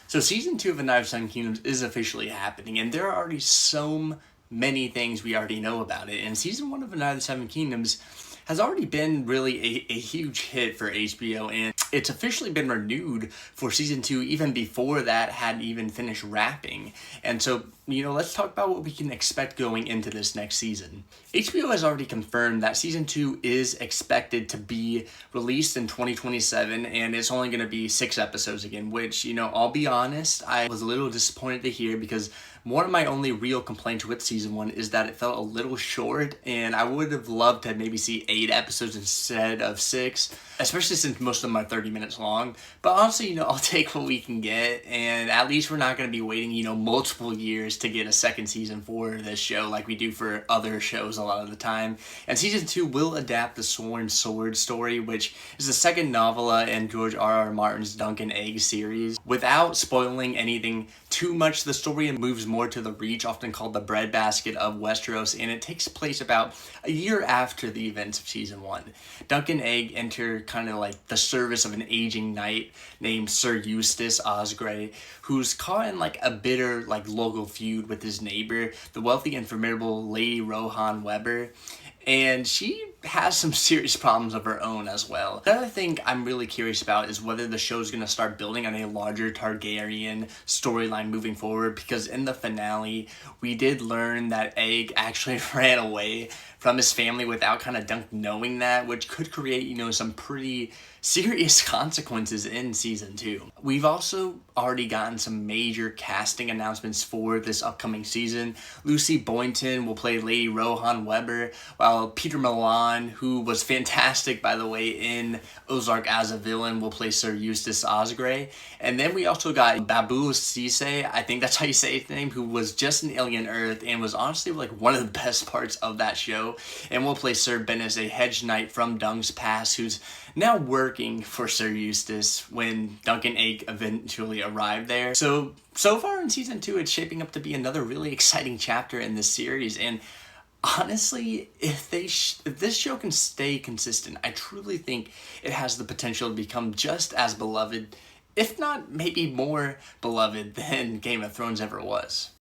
So season 2 of A Knight of Seven Kingdoms is officially happening, and there are already so many things we already know about it. And season 1 of A Knight of the Seven Kingdoms has already been really a huge hit for HBO, and it's officially been renewed for season 2 even before that had even finished wrapping. And so, let's talk about what we can expect going into this next season. HBO has already confirmed that season 2 is expected to be released in 2027, and it's only going to be 6 episodes again, which, I'll be honest, I was a little disappointed to hear, because one of my only real complaints with season 1 is that it felt a little short, and I would have loved to maybe see 8 episodes instead of 6, especially since most of them are 30 minutes long. But honestly, I'll take what we can get, and at least we're not going to be waiting, multiple years to get a second season for this show like we do for other shows a lot of the time. And season 2 will adapt the Sworn Sword story, which is the second novella in George R.R. Martin's Dunk and Egg series. Without spoiling anything too much, the story moves more to the Reach, often called the breadbasket of Westeros, and it takes place about a year after the events of season 1. Dunk and Egg enter kind of like the service of an aging knight named Ser Eustace Osgrey, who's caught in like a bitter local feud with his neighbor, the wealthy and formidable Lady Rohanne Webber. And she has some serious problems of her own as well. Another thing I'm really curious about is whether the show's going to start building on a larger Targaryen storyline moving forward, because in the finale, we did learn that Egg actually ran away from his family without kind of Dunk knowing that, which could create, some pretty serious consequences in season 2. We've also already gotten some major casting announcements for this upcoming season. Lucy Boynton will play Lady Rohanne Webber, while Peter Mullan, who was fantastic by the way in Ozark as a villain, will play Ser Eustace Osgrey. And then we also got Babou Ceesay, I think that's how you say his name, who was just in Alien Earth and was honestly one of the best parts of that show, and will play Sir Bennis, a hedge knight from Dunk's past who's now working for Ser Eustace when Dunk and Egg eventually arrived there. So far in season 2, it's shaping up to be another really exciting chapter in this series, and honestly, if this show can stay consistent, I truly think it has the potential to become just as beloved, if not maybe more beloved, than Game of Thrones ever was.